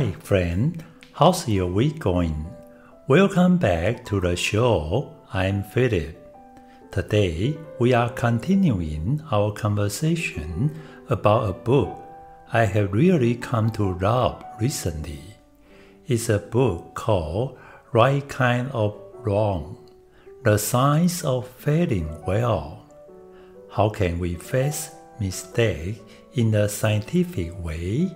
Hi friend, how's your week going? Welcome back to the show. I'm Phillip. Today we are continuing our conversation about a book I have really come to love recently. It's a book called Right Kind of Wrong: The Science of Failing Well. How can we face mistakes in a scientific way?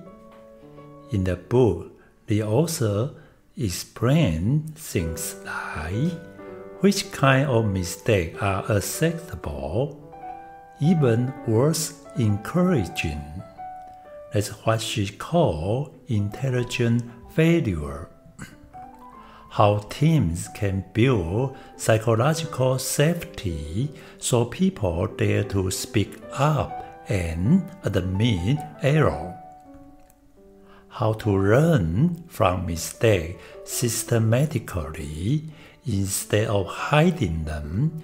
In the book, the author explains things like which kind of mistakes are acceptable, even worth encouraging. That's what she calls intelligent failure. How teams can build psychological safety so people dare to speak up and admit error. How to learn from mistakes systematically instead of hiding them,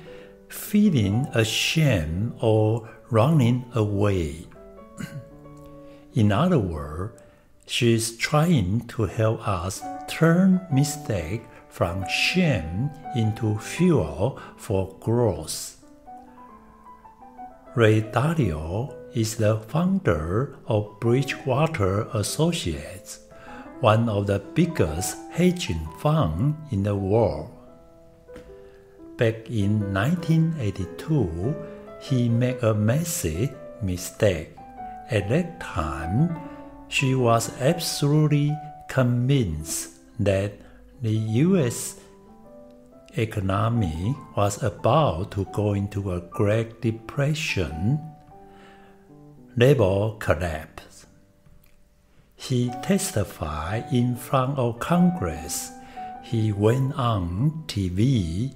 feeling ashamed, or running away. In other words, she is trying to help us turn mistakes from shame into fuel for growth. Dalio is the founder of Bridgewater Associates, one of the biggest hedging funds in the world. Back in 1982, he made a massive mistake. At that time, she was absolutely convinced that the U.S. economy was about to go into a Great Depression. Labor collapse. He testified in front of Congress. He went on TV.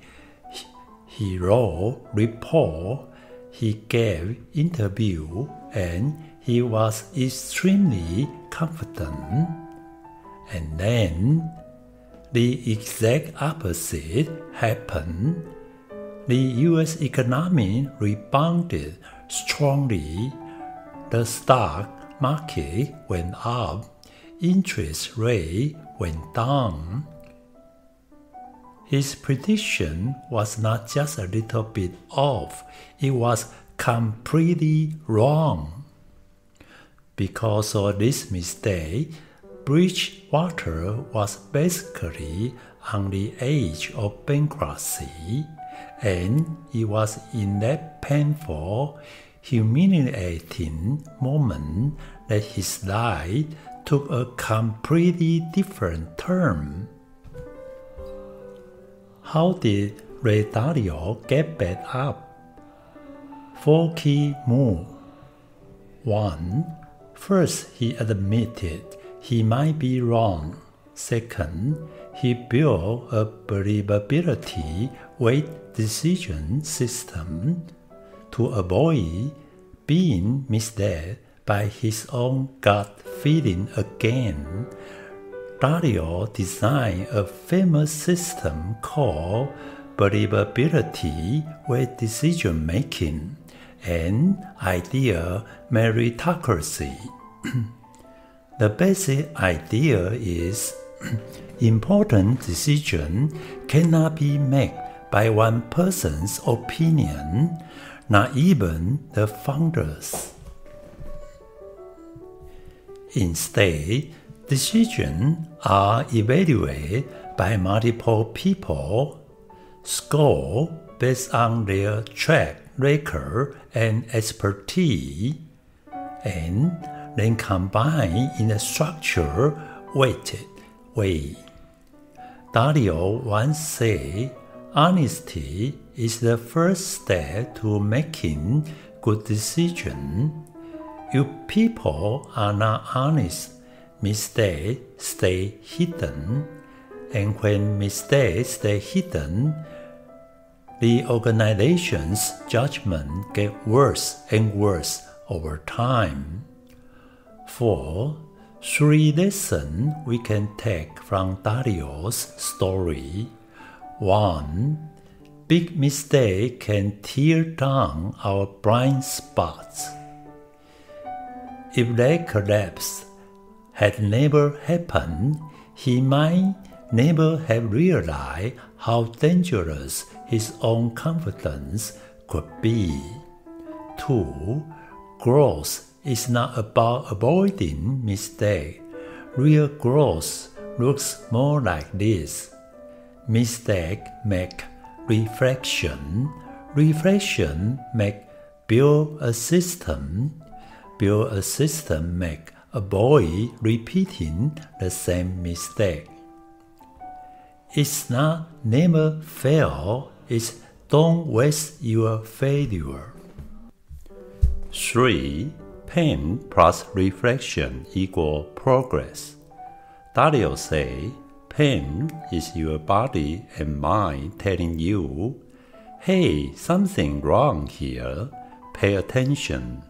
He wrote reports. He gave interviews, and he was extremely confident. And then the exact opposite happened. The U.S. economy rebounded strongly. The stock market went up. Interest rate went down. His prediction was not just a little bit off, it was completely wrong. Because of this mistake, Bridgewater was basically on the edge of bankruptcy, and it was in that painful, humiliating moment that his life took a completely different turn. How did Dalio get back up? 4 key moves. 1. First, he admitted he might be wrong. Second, he built a believability weight decision system to avoid being misled by his own gut feeling again. Dalio designed a famous system called believability weight decision making and ideal meritocracy. The basic idea is important decisions cannot be made by one person's opinion, not even the founders. Instead, decisions are evaluated by multiple people, scored based on their track record and expertise, and then combined in a structured, weighted way. Dalio once said, honesty is the first step to making good decisions. If people are not honest, mistakes stay hidden, and when mistakes stay hidden, the organization's judgment gets worse and worse over time. 4. 3 lessons we can take from Dalio's story. 1. Big mistakes can tear down our blind spots. If they collapse, had never happened, he might never have realized how dangerous his own confidence could be. 2. Growth is not about avoiding mistakes. Real growth looks more like this. Mistakes make reflection. Reflection make build a system. Build a system make avoid repeating the same mistake. It's not never fail, it's don't waste your failure. 3. Pain plus reflection equal progress. Dalio say, pain is your body and mind telling you, hey, something wrong here, pay attention.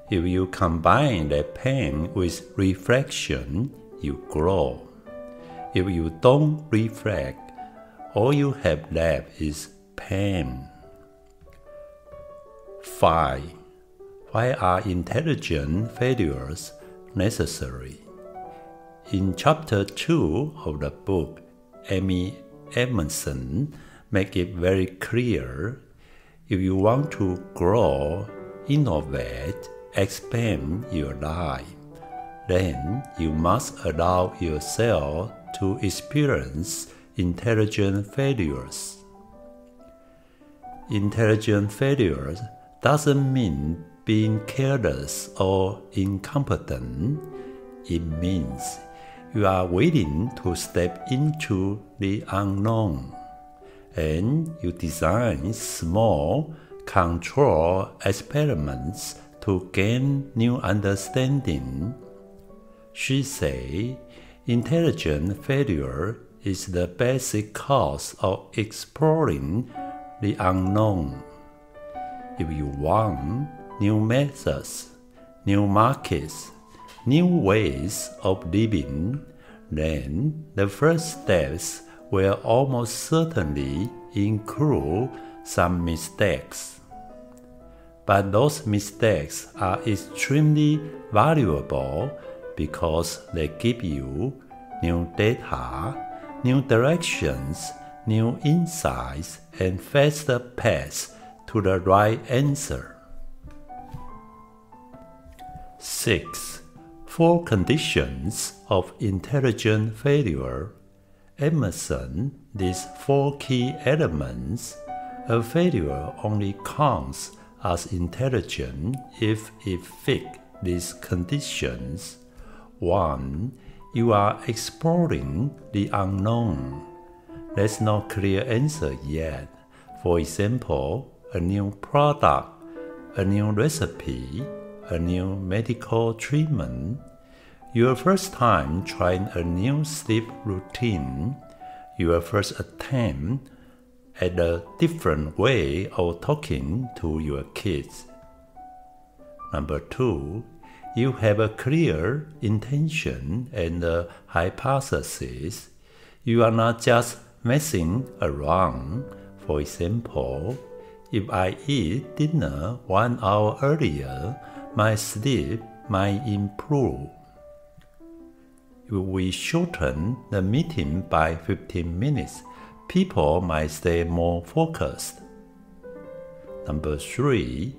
If you combine that pain with reflection, you grow. If you don't reflect, all you have left is pain. 5. Why are intelligent failures necessary? In Chapter 2 of the book, Amy Edmondson makes it very clear, if you want to grow, innovate, expand your life, then you must allow yourself to experience intelligent failures. Intelligent failures doesn't mean being careless or incompetent. It means you are willing to step into the unknown, and you design small, controlled experiments to gain new understanding. She said, intelligent failure is the basic cause of exploring the unknown. If you want new methods, new markets, new ways of living, then the first steps will almost certainly include some mistakes. But those mistakes are extremely valuable because they give you new data, new directions, new insights, and faster paths to the right answer. 6. 4 conditions of intelligent failure. Emerson lists 4 key elements. A failure only counts as intelligent if it fits these conditions. 1. You are exploring the unknown. There's no clear answer yet. For example, a new product, a new recipe, a new medical treatment, your first time trying a new sleep routine, your first attempt at a different way of talking to your kids. Number 2, you have a clear intention and a hypothesis. You are not just messing around. For example, if I eat dinner 1 hour earlier, my sleep might improve. If we shorten the meeting by 15 minutes, people might stay more focused. Number 3,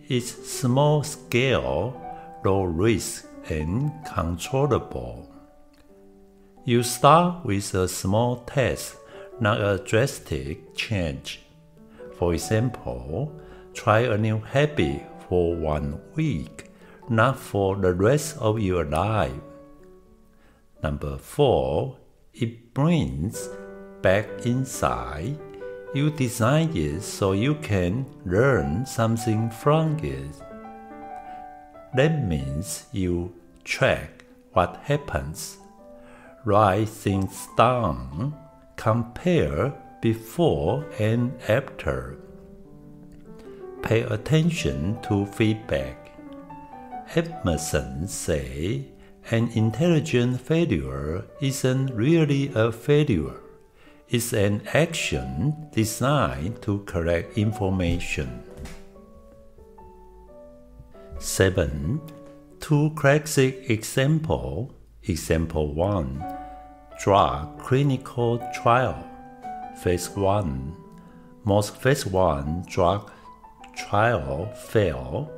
it's small scale, low risk, and controllable. You start with a small test, not a drastic change. For example, try a new habit for 1 week, not for the rest of your life. Number 4, it brings back insight. You design it so you can learn something from it. That means you track what happens, write things down, compare before and after. Pay attention to feedback. Emerson says, an intelligent failure isn't really a failure. It's an action designed to collect information. 7. Two classic examples. Example 1. Drug clinical trial. Phase 1. Most Phase 1 drug trials fail.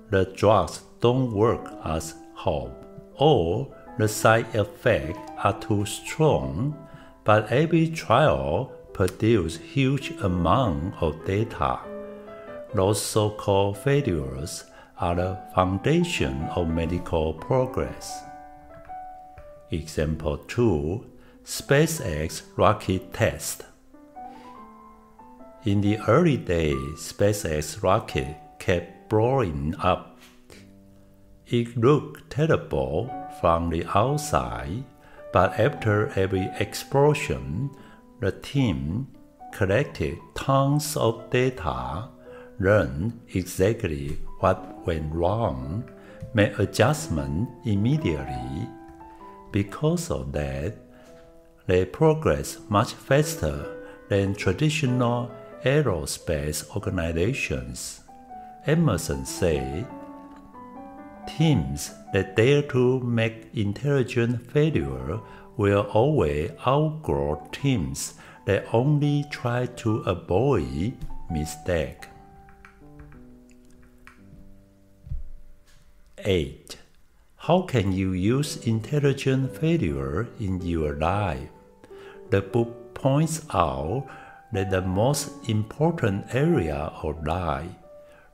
The drugs don't work as hoped, or the side effects are too strong, but every trial produces huge amounts of data. Those so-called failures are the foundation of medical progress. Example 2. SpaceX rocket test. In the early days, SpaceX rocket kept blowing up. It looked terrible from the outside, but after every explosion, the team collected tons of data, learned exactly what went wrong, made adjustments immediately. Because of that, they progress much faster than traditional aerospace organizations. Emerson said, teams that dare to make intelligent failure will always outgrow teams that only try to avoid mistakes. 8. How can you use intelligent failure in your life? The book points out that the most important area of life,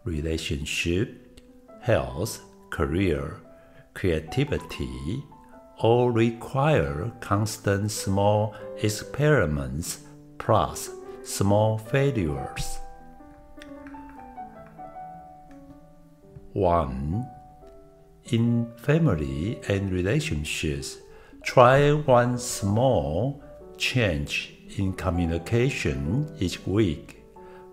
relationship, health, career, creativity, all require constant small experiments plus small failures. 1. In family and relationships, try one small change in communication each week.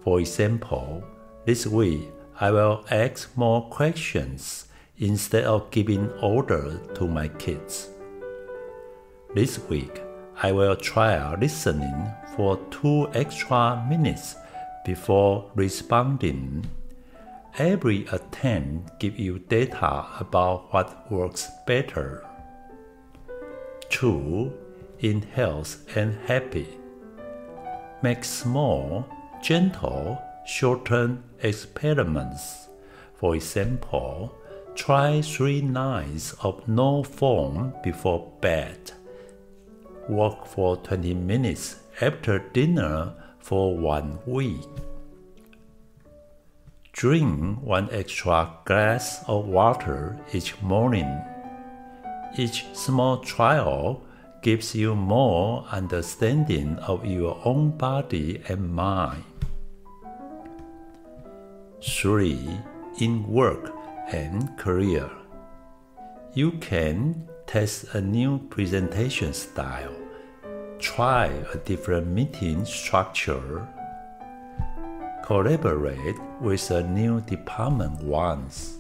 For example, this week I will ask more questions instead of giving orders to my kids. This week I will try listening for 2 extra minutes before responding. Every attempt gives you data about what works better. 2. In health and habit, make small, gentle, short-term experiments. For example, try 3 nights of no phone before bed. Walk for 20 minutes after dinner for 1 week. Drink 1 extra glass of water each morning. Each small trial gives you more understanding of your own body and mind. 3. In work and career, you can test a new presentation style. Try a different meeting structure. Collaborate with a new department once.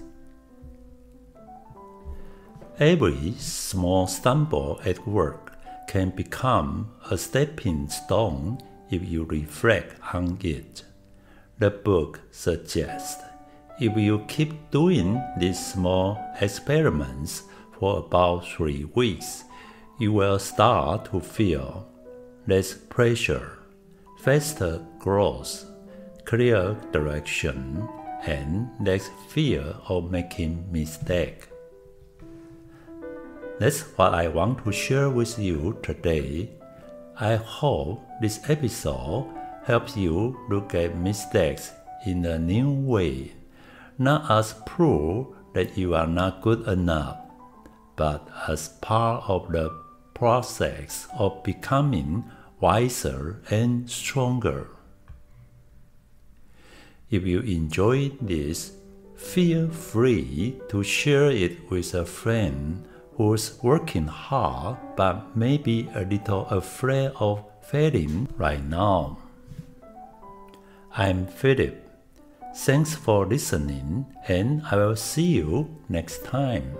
Every small stumble at work can become a stepping stone if you reflect on it. The book suggests if you keep doing these small experiments for about 3 weeks, you will start to feel less pressure, faster growth, clear direction, and less fear of making mistakes. That's what I want to share with you today. I hope this episode helps you look at mistakes in a new way, not as proof that you are not good enough, but as part of the process of becoming wiser and stronger. If you enjoyed this, feel free to share it with a friend who's working hard but maybe a little afraid of failing right now. I'm Phillip. Thanks for listening, and I will see you next time.